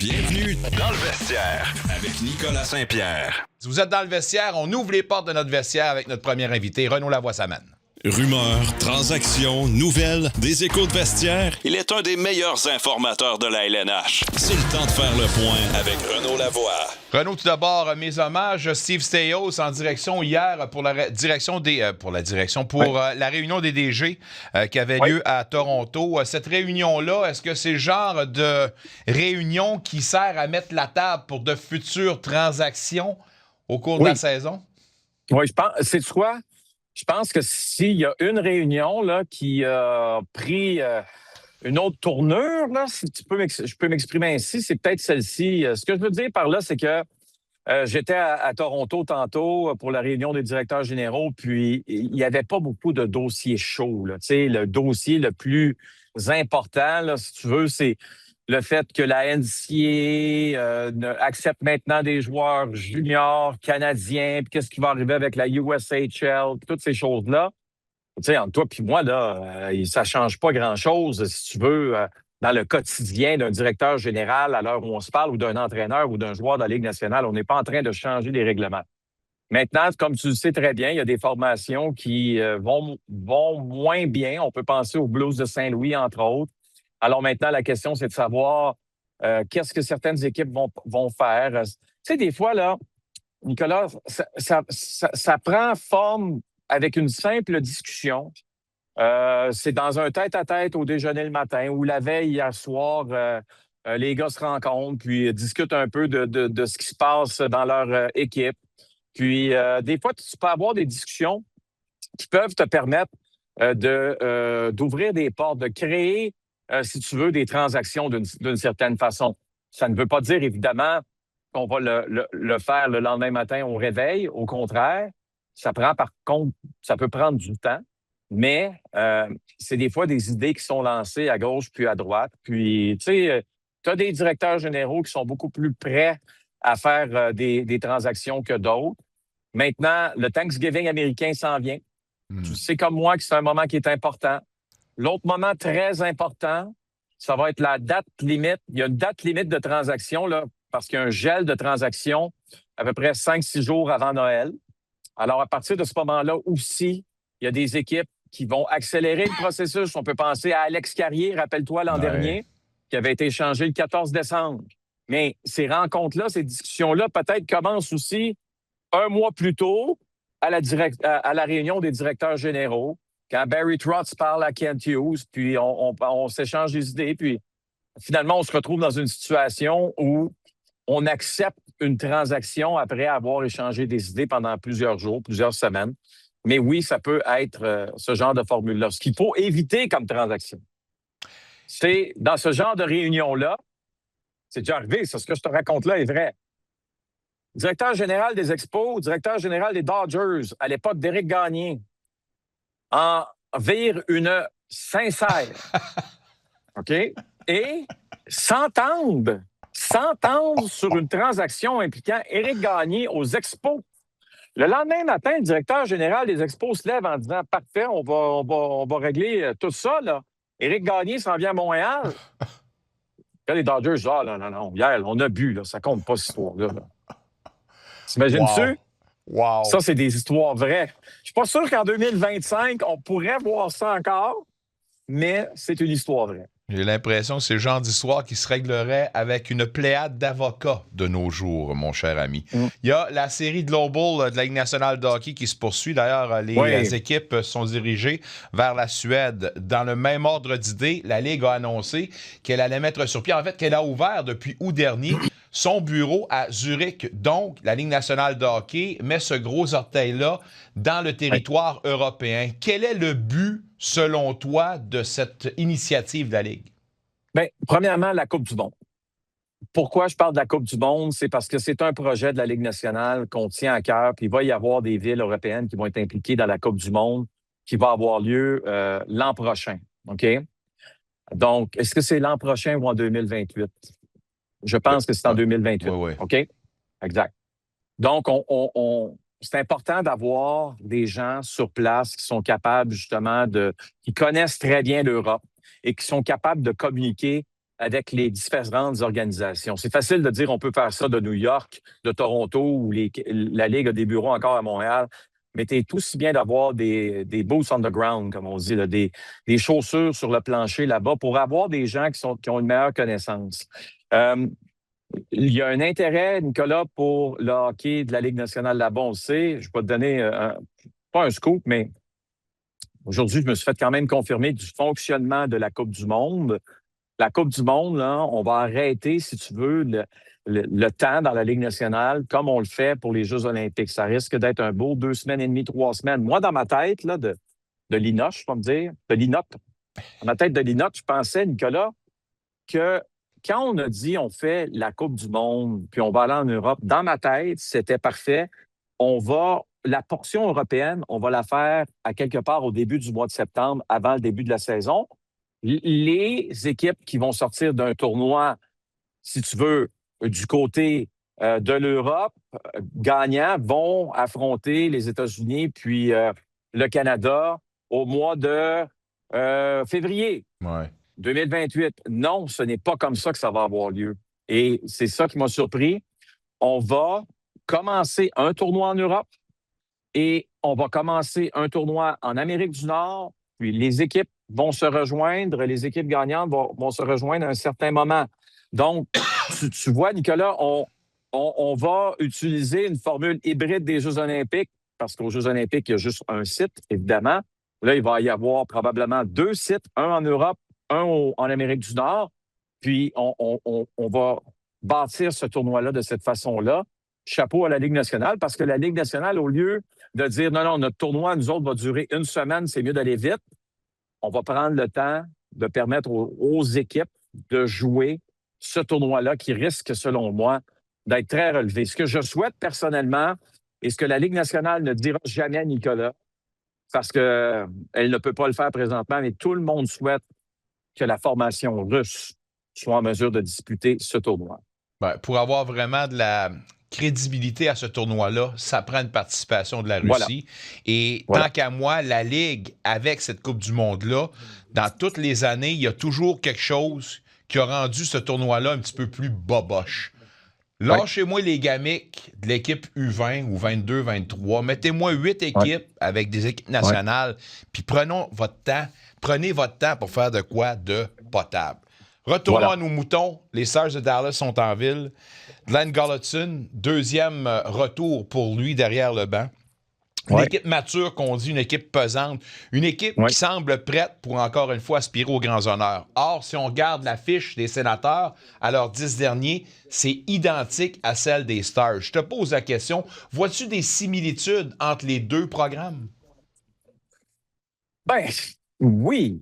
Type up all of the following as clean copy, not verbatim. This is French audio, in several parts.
Bienvenue dans le vestiaire avec Nicolas Saint-Pierre. Si vous êtes dans le vestiaire, on ouvre les portes de notre vestiaire avec notre premier invité, Renaud Lavoie-Samane. Rumeurs, transactions, nouvelles, des échos de vestiaire. Il est un des meilleurs informateurs de la LNH. C'est le temps de faire le point avec Renaud Lavoie. Renaud, tout d'abord, mes hommages. Steve Staios en direction hier pour la réunion des DG qui avait lieu à Toronto. Cette réunion-là, est-ce que c'est le genre de réunion qui sert à mettre la table pour de futures transactions au cours de la saison? Oui, je pense. C'est quoi? Je pense que s'il y a une réunion là, qui a pris une autre tournure, là, si je peux m'exprimer ainsi, c'est peut-être celle-ci. Ce que je veux dire par là, c'est que j'étais à Toronto tantôt pour la réunion des directeurs généraux, puis il n'y avait pas beaucoup de dossiers chauds. Là. Tu sais, le dossier le plus important, là, si tu veux, c'est le fait que la NCAA accepte maintenant des joueurs juniors canadiens, puis qu'est-ce qui va arriver avec la USHL, puis toutes ces choses-là. Tu sais, entre toi et moi, là, ça ne change pas grand-chose, si tu veux, dans le quotidien d'un directeur général à l'heure où on se parle, ou d'un entraîneur ou d'un joueur de la Ligue nationale. On n'est pas en train de changer les règlements. Maintenant, comme tu le sais très bien, il y a des formations qui vont moins bien. On peut penser aux Blues de Saint-Louis, entre autres. Alors maintenant, la question, c'est de savoir qu'est-ce que certaines équipes vont faire. Tu sais, des fois, là, Nicolas, ça prend forme avec une simple discussion. C'est dans un tête-à-tête au déjeuner le matin ou la veille hier soir, les gars se rencontrent puis discutent un peu de ce qui se passe dans leur équipe. Puis, des fois, tu peux avoir des discussions qui peuvent te permettre d'ouvrir des portes, de créer si tu veux, des transactions d'une certaine façon. Ça ne veut pas dire, évidemment, qu'on va le faire le lendemain matin au réveil. Au contraire, ça peut prendre du temps, mais c'est des fois des idées qui sont lancées à gauche puis à droite. Puis, tu sais, tu as des directeurs généraux qui sont beaucoup plus prêts à faire des transactions que d'autres. Maintenant, le Thanksgiving américain s'en vient. Tu sais comme moi que c'est un moment qui est important. L'autre moment très important, ça va être la date limite. Il y a une date limite de transaction, là, parce qu'il y a un gel de transaction à peu près 5-6 jours avant Noël. Alors, à partir de ce moment-là aussi, il y a des équipes qui vont accélérer le processus. On peut penser à Alex Carrier, rappelle-toi, l'an dernier, qui avait été échangé le 14 décembre. Mais ces rencontres-là, ces discussions-là, peut-être commencent aussi un mois plus tôt à la réunion des directeurs généraux. Quand Barry Trotz parle à Kent Hughes, puis on s'échange des idées, puis finalement, on se retrouve dans une situation où on accepte une transaction après avoir échangé des idées pendant plusieurs jours, plusieurs semaines. Mais oui, ça peut être ce genre de formule-là. Ce qu'il faut éviter comme transaction, c'est dans ce genre de réunion-là, c'est déjà arrivé, ce que je te raconte là est vrai. Directeur général des Expos, directeur général des Dodgers, à l'époque d'Éric Gagné, en vire une sincère. OK? Et s'entendre sur une transaction impliquant Éric Gagné aux Expos. Le lendemain matin, le directeur général des Expos se lève en disant « Parfait, on va régler tout ça. Là. Éric Gagné s'en vient à Montréal. » Là, les Dodgers disent « Ah, non, hier, on a bu. Là, ça compte pas, cette histoire-là. Là. » T'imagines-tu? Wow. Ça, c'est des histoires vraies. Je suis pas sûr qu'en 2025, on pourrait voir ça encore, mais c'est une histoire vraie. J'ai l'impression que c'est le genre d'histoire qui se réglerait avec une pléiade d'avocats de nos jours, mon cher ami. Il y a la série Global de la Ligue nationale de hockey qui se poursuit. D'ailleurs, les équipes sont dirigées vers la Suède. Dans le même ordre d'idées, la Ligue a annoncé qu'elle allait mettre sur pied, en fait, qu'elle a ouvert depuis août dernier son bureau à Zurich. Donc, la Ligue nationale de hockey met ce gros orteil-là dans le territoire européen. Quel est le but, selon toi, de cette initiative de la Ligue? Bien, premièrement, la Coupe du monde. Pourquoi je parle de la Coupe du monde? C'est parce que c'est un projet de la Ligue nationale qu'on tient à cœur, puis il va y avoir des villes européennes qui vont être impliquées dans la Coupe du monde qui va avoir lieu l'an prochain. OK? Donc, est-ce que c'est l'an prochain ou en 2028? Je pense que c'est en 2028. Oui. OK? Exact. Donc, c'est important d'avoir des gens sur place qui sont capables, justement, qui connaissent très bien l'Europe et qui sont capables de communiquer avec les différentes organisations. C'est facile de dire on peut faire ça de New York, de Toronto, où la Ligue a des bureaux encore à Montréal, mais c'est aussi bien d'avoir des boots on the ground, comme on dit, là, des chaussures sur le plancher là-bas pour avoir des gens qui ont une meilleure connaissance. Il y a un intérêt, Nicolas, pour le hockey de la Ligue nationale là-bas, on le sait. Je vais te donner, pas un scoop, mais aujourd'hui, je me suis fait quand même confirmer du fonctionnement de la Coupe du Monde. La Coupe du Monde, là, on va arrêter, si tu veux, le temps dans la Ligue nationale, comme on le fait pour les Jeux olympiques. Ça risque d'être un beau 2 semaines et demie, 3 semaines. Moi, dans ma tête, là, de l'INOC, je peux me dire, de l'INOC, dans ma tête de l'INOC, je pensais, Nicolas, que quand on a dit on fait la Coupe du Monde, puis on va aller en Europe, dans ma tête, c'était parfait. La portion européenne, on va la faire à quelque part au début du mois de septembre, avant le début de la saison. Les équipes qui vont sortir d'un tournoi, si tu veux, du côté de l'Europe, gagnants vont affronter les États-Unis puis le Canada au mois de février 2028. Non, ce n'est pas comme ça que ça va avoir lieu. Et c'est ça qui m'a surpris. On va commencer un tournoi en Europe et on va commencer un tournoi en Amérique du Nord, puis les équipes vont se rejoindre, les équipes gagnantes vont se rejoindre à un certain moment. Donc, tu vois, Nicolas, on va utiliser une formule hybride des Jeux olympiques, parce qu'aux Jeux olympiques, il y a juste un site, évidemment. Là, il va y avoir probablement 2 sites, un en Europe, un en Amérique du Nord. Puis, on va bâtir ce tournoi-là de cette façon-là. Chapeau à la Ligue nationale, parce que la Ligue nationale, au lieu de dire non, notre tournoi, nous autres, va durer 1 semaine, c'est mieux d'aller vite, on va prendre le temps de permettre aux équipes de jouer ce tournoi-là qui risque, selon moi, d'être très relevé. Ce que je souhaite personnellement, et ce que la Ligue nationale ne dira jamais à Nicolas, parce qu'elle ne peut pas le faire présentement, mais tout le monde souhaite que la formation russe soit en mesure de disputer ce tournoi. Ben, pour avoir vraiment de la crédibilité à ce tournoi-là, ça prend une participation de la Russie. Et tant qu'à moi, la Ligue, avec cette Coupe du Monde-là, dans toutes les années, il y a toujours quelque chose qui a rendu ce tournoi-là un petit peu plus boboche. Lâchez-moi les gamiques de l'équipe U20 ou 22, 23. Mettez-moi 8 équipes avec des équipes nationales, puis prenez votre temps pour faire de quoi de potable. Retournons à nos moutons. Les Stars de Dallas sont en ville. Glenn Gulutzon, deuxième retour pour lui derrière le banc. Une équipe mature, qu'on dit, une équipe pesante, une équipe qui semble prête pour encore une fois aspirer aux grands honneurs. Or, si on regarde la fiche des Sénateurs à leurs 10 derniers, c'est identique à celle des Stars. Je te pose la question, vois-tu des similitudes entre les deux programmes? Ben, oui.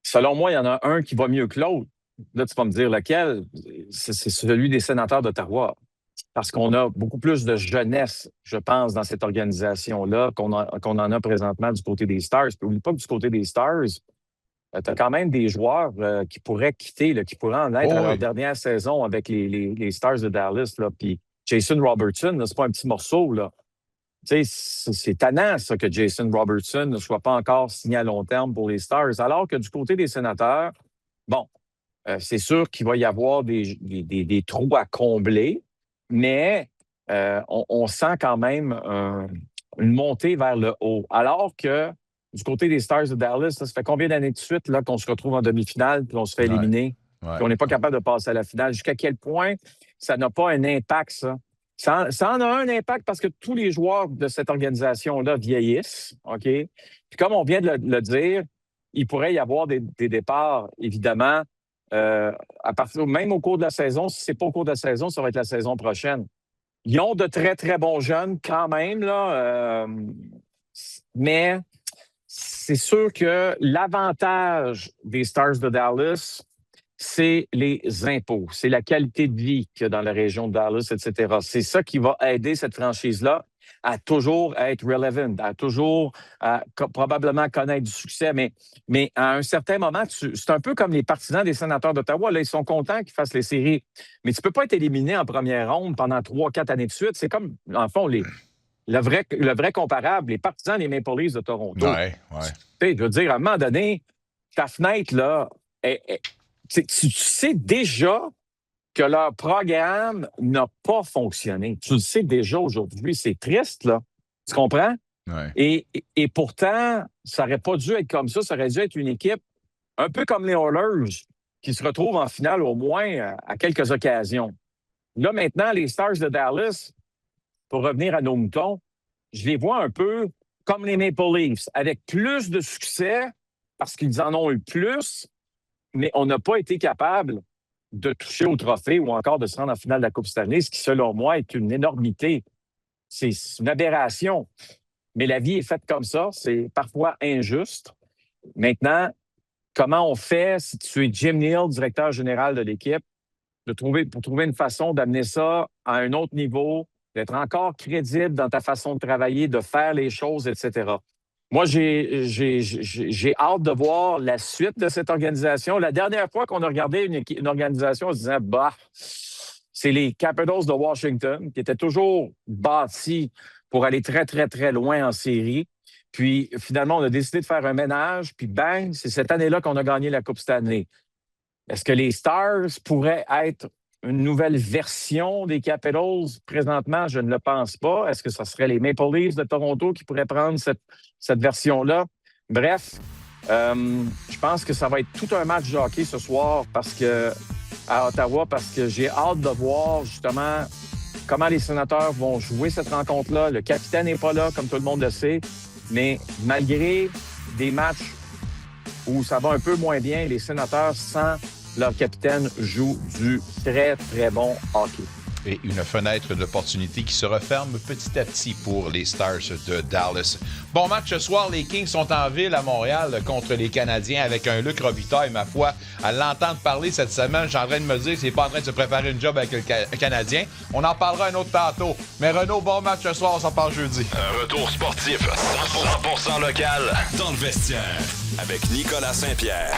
Selon moi, il y en a un qui va mieux que l'autre. Là, tu vas me dire lequel. C'est celui des Sénateurs d'Ottawa. Parce qu'on a beaucoup plus de jeunesse, je pense, dans cette organisation-là qu'on en a présentement du côté des Stars. Puis n'oublie pas que du côté des Stars, tu as quand même des joueurs qui pourraient quitter, là, qui pourraient en être à leur dernière saison avec les Stars de Dallas. Là. Puis Jason Robertson, c'est pas un petit morceau. Là. C'est tannant, ça, que Jason Robertson ne soit pas encore signé à long terme pour les Stars. Alors que du côté des Sénateurs, bon, c'est sûr qu'il va y avoir des trous à combler, mais on sent quand même une montée vers le haut. Alors que du côté des Stars de Dallas, ça fait combien d'années de suite là, qu'on se retrouve en demi-finale puis on se fait éliminer, puis on n'est pas capable de passer à la finale? Jusqu'à quel point ça n'a pas un impact, ça? Ça en a un impact parce que tous les joueurs de cette organisation-là vieillissent, OK? Puis comme on vient de le dire, il pourrait y avoir des départs, évidemment, même au cours de la saison. Si ce n'est pas au cours de la saison, ça va être la saison prochaine. Ils ont de très, très bons jeunes quand même, là, mais c'est sûr que l'avantage des Stars de Dallas, c'est les impôts, c'est la qualité de vie qu'il y a dans la région de Dallas, etc. C'est ça qui va aider cette franchise-là à toujours être relevant, à toujours probablement connaître du succès. Mais à un certain moment, c'est un peu comme les partisans des Sénateurs d'Ottawa. Là, ils sont contents qu'ils fassent les séries. Mais tu ne peux pas être éliminé en première ronde pendant 3-4 années de suite. C'est comme, en fond, le vrai comparable, les partisans des Maple Leafs de Toronto. Je veux dire, à un moment donné, ta fenêtre, là, Tu sais déjà que leur programme n'a pas fonctionné. Tu le sais déjà aujourd'hui. C'est triste, là. Tu comprends? Ouais. Et pourtant, ça n'aurait pas dû être comme ça. Ça aurait dû être une équipe un peu comme les Oilers qui se retrouvent en finale au moins à quelques occasions. Là, maintenant, les Stars de Dallas, pour revenir à nos moutons, je les vois un peu comme les Maple Leafs, avec plus de succès parce qu'ils en ont eu plus, mais on n'a pas été capable de toucher au trophée ou encore de se rendre en finale de la Coupe Stanley, ce qui, selon moi, est une énormité. C'est une aberration. Mais la vie est faite comme ça. C'est parfois injuste. Maintenant, comment on fait, si tu es Jim Neal, directeur général de l'équipe, pour trouver une façon d'amener ça à un autre niveau, d'être encore crédible dans ta façon de travailler, de faire les choses, etc. Moi, j'ai hâte de voir la suite de cette organisation. La dernière fois qu'on a regardé une organisation, on se disait, bah, c'est les Capitals de Washington qui étaient toujours bâtis pour aller très, très, très loin en série. Puis, finalement, on a décidé de faire un ménage, puis bang, c'est cette année-là qu'on a gagné la Coupe Stanley. Est-ce que les Stars pourraient être une nouvelle version des Capitals? Présentement, je ne le pense pas. Est-ce que ce serait les Maple Leafs de Toronto qui pourraient prendre cette version-là? Bref, je pense que ça va être tout un match de hockey ce soir à Ottawa parce que j'ai hâte de voir justement comment les Sénateurs vont jouer cette rencontre-là. Le capitaine n'est pas là, comme tout le monde le sait, mais malgré des matchs où ça va un peu moins bien, les Sénateurs, sans leur capitaine, jouent du très, très bon hockey. Et une fenêtre d'opportunité qui se referme petit à petit pour les Stars de Dallas. Bon match ce soir, les Kings sont en ville à Montréal contre les Canadiens avec un Luc Robitaille, ma foi. À l'entendre parler cette semaine, je suis en train de me dire qu'il n'est pas en train de se préparer une job avec le Canadien. On en parlera un autre tantôt. Mais Renaud, bon match ce soir, on s'en parle jeudi. Un retour sportif 100% local dans le vestiaire avec Nicolas Saint-Pierre.